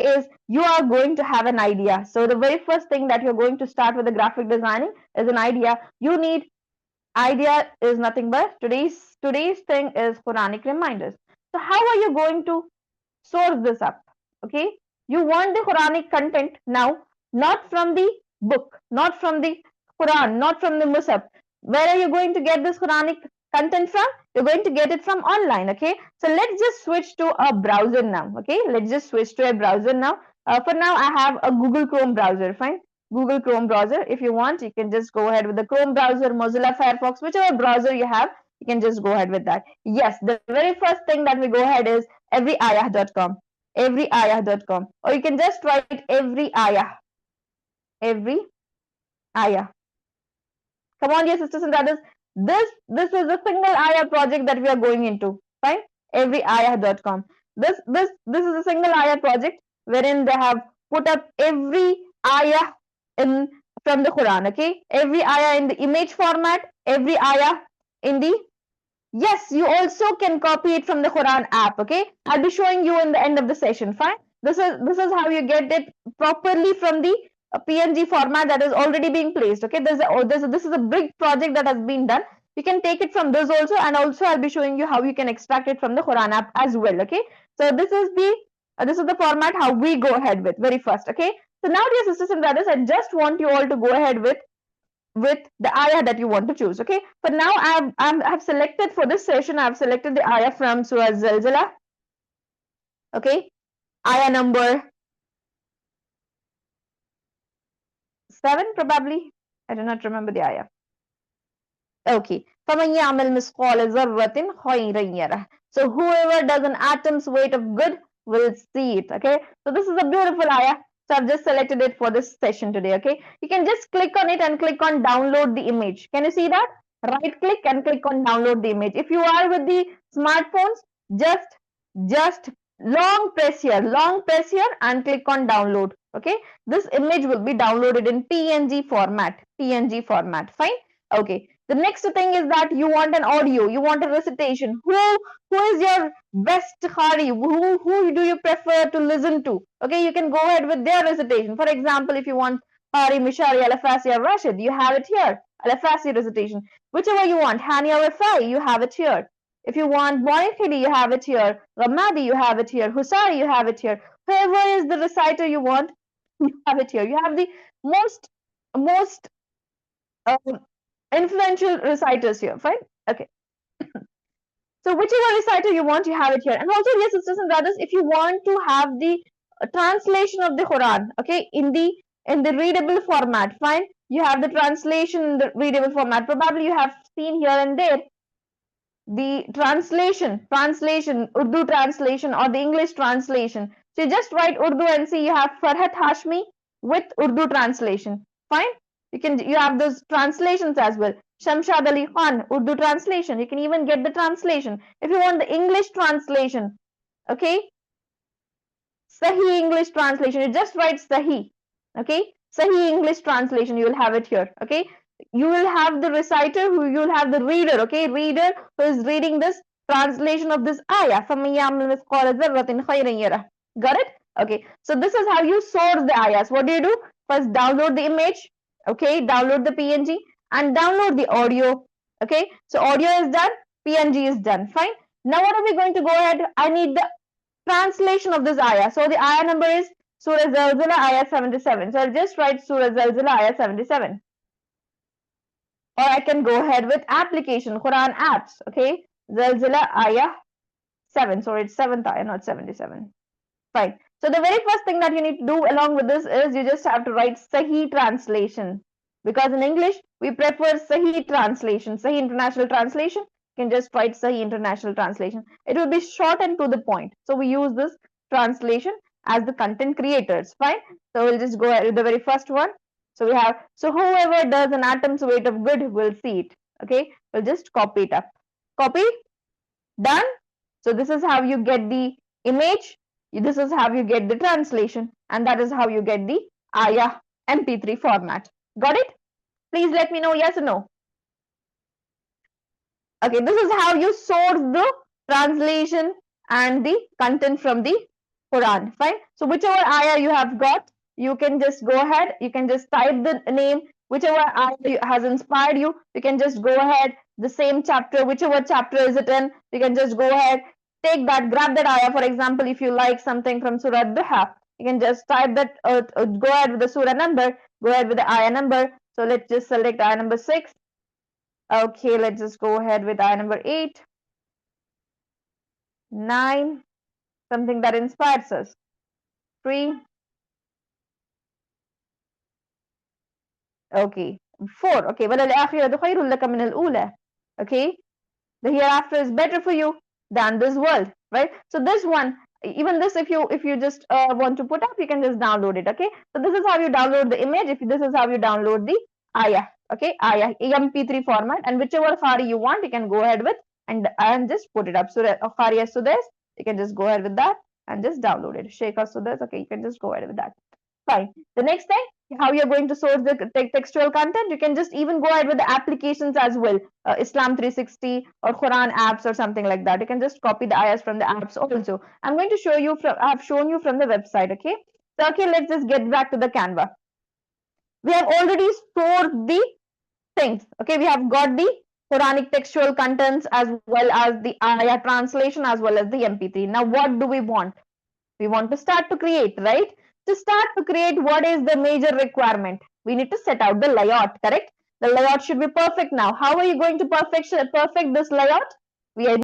is you are going to have an idea. So the very first thing that you're going to start with the graphic designing is an idea. You need idea is nothing but today's thing is Quranic reminders. So how are you going to source this up? Okay, you want the Quranic content now, not from the book, not from the Quran, not from the Musaf. Where are you going to get this Quranic content from? You're going to get it from online. Okay, so let's just switch to a browser now. Okay, let's just switch to a browser now. For now I have a Google Chrome browser. Fine, Google Chrome browser. If you want, you can just go ahead with the Chrome browser, Mozilla Firefox, whichever browser you have, you can just go ahead with that. Yes, the very first thing that we go ahead is everyayah.com, everyayah.com, or you can just write every every ayah. Come on, dear sisters and brothers. This is a single ayah project that we are going into. Fine, everyayah.com. This is a single ayah project wherein they have put up every ayah in from the Quran. Okay, every ayah in the image format, every ayah in the, yes, you also can copy it from the Quran app. Okay, I'll be showing you in the end of the session. Fine, this is how you get it properly from the PNG format that is already being placed. Okay, this is a big project that has been done. You can take it from this also, and also I'll be showing you how you can extract it from the Quran app as well. Okay, so this is the format how we go ahead with very first. Okay, so now, dear sisters and brothers, I just want you all to go ahead with the ayah that you want to choose. Okay, for now I've selected for this session, I've selected the ayah from Surah Zalzala. Okay, ayah number 7 probably. I do not remember the ayah. Okay, فَمَنْ يَعْمَلْ مِثْقَالَ ذَرَّةٍ خَيْرًا يَرَهُ. So whoever does an atom's weight of good will see it. Okay, so this is a beautiful ayah. So I've just selected it for this session today. Okay, you can just click on it and click on download the image. Can you see that? Right click and click on download the image. If you are with the smartphones, just long press here and click on download. Okay, this image will be downloaded in PNG format. PNG format. Fine. Okay, the next thing is that you want an audio, you want a recitation. Who is your best Khari? Who do you prefer to listen to? Okay, you can go ahead with their recitation. For example, if you want Khari, Mishari, Al-Afasi, or Rashid, you have it here. Al-Afasi recitation. Whichever you want, Hania or Rafai, you have it here. If you want Boikhidi, you have it here. Ramadi, you have it here. Husari, you have it here. Whoever is the reciter you want, you have it here. You have the most um, influential reciters here. Fine. Okay. So whichever reciter you want, you have it here. And also, dear sisters and brothers, if you want to have the translation of the Quran, okay, in the readable format, fine, you have the translation in the readable format. Probably you have seen here and there the translation, Urdu translation or the English translation. So you just write Urdu and see you have Farhat Hashmi with Urdu translation. Fine. You have those translations as well. Shamshad Ali Khan, Urdu translation. You can even get the translation. If you want the English translation, okay, Sahih English translation, you just write Sahih. Okay, Sahih English translation, you will have it here. Okay, you will have the reciter, you will have the reader. Okay, reader who is reading this translation of this ayah. Got it? Okay, so this is how you source the ayahs. What do? First, download the image. Okay, download the PNG and download the audio. Okay, so audio is done, PNG is done. Fine. Now what are we going to go ahead? I need the translation of this ayah. So the ayah number is Surah Zalzala ayah 77. So I'll just write Surah Zalzala ayah 77. Or I can go ahead with application, Quran apps. Okay, Zalzala ayah 7. So it's 7th ayah, not 77. Fine. So the very first thing that you need to do along with this is you just have to write Sahih translation. Because in English, we prefer Sahih translation, Sahih international translation. You can just write Sahih international translation. It will be short and to the point. So we use this translation as the content creators. Fine. So we'll just go ahead with the very first one. So we have, so whoever does an atom's weight of good will see it. Okay. We'll just copy it up. Copy. Done. So this is how you get the image. This is how you get the translation, and that is how you get the ayah MP3 format. Got it? Please let me know yes or no. Okay, this is how you source the translation and the content from the Quran. Fine. So whichever ayah you have got, you can just go ahead. You can just type the name. Whichever ayah has inspired you, you can just go ahead. The same chapter, whichever chapter is it in, you can just go ahead. Take that, grab that ayah. For example, if you like something from Surah Duha, you can just type that. Go ahead with the surah number. Go ahead with the ayah number. So let's just select ayah number 6. Okay, let's just go ahead with ayah number 8, 9, something that inspires us. 3, okay. 4, okay. وَلَلْآخِرَةُ خَيْرٌ لَكَ مِنَ الْأُولَى. Okay. The hereafter is better for you than this world, right? So this one, even this, if you just want to put up, you can just download it. Okay. So this is how you download the image. If this is how you download the ayah. Okay, ayah MP3 format, and whichever qari you want, you can go ahead with and just put it up. So qari Sudais, you can just go ahead with that and just download it. Sheikh Sudais, okay, you can just go ahead with that. Fine. The next thing, how you're going to source the textual content, you can just even go ahead with the applications as well. Islam 360 or Quran apps or something like that. You can just copy the ayahs from the apps also. I'm going to show you from, I've shown you from the website, okay? So, okay, let's just get back to the Canva. We have already stored the things, okay? We have got the Quranic textual contents as well as the ayah translation as well as the MP3. Now, what do we want? We want to start to create, right? To start to create, what is the major requirement? We need to set out the layout, correct? The layout should be perfect now. How are you going to perfect this layout? We are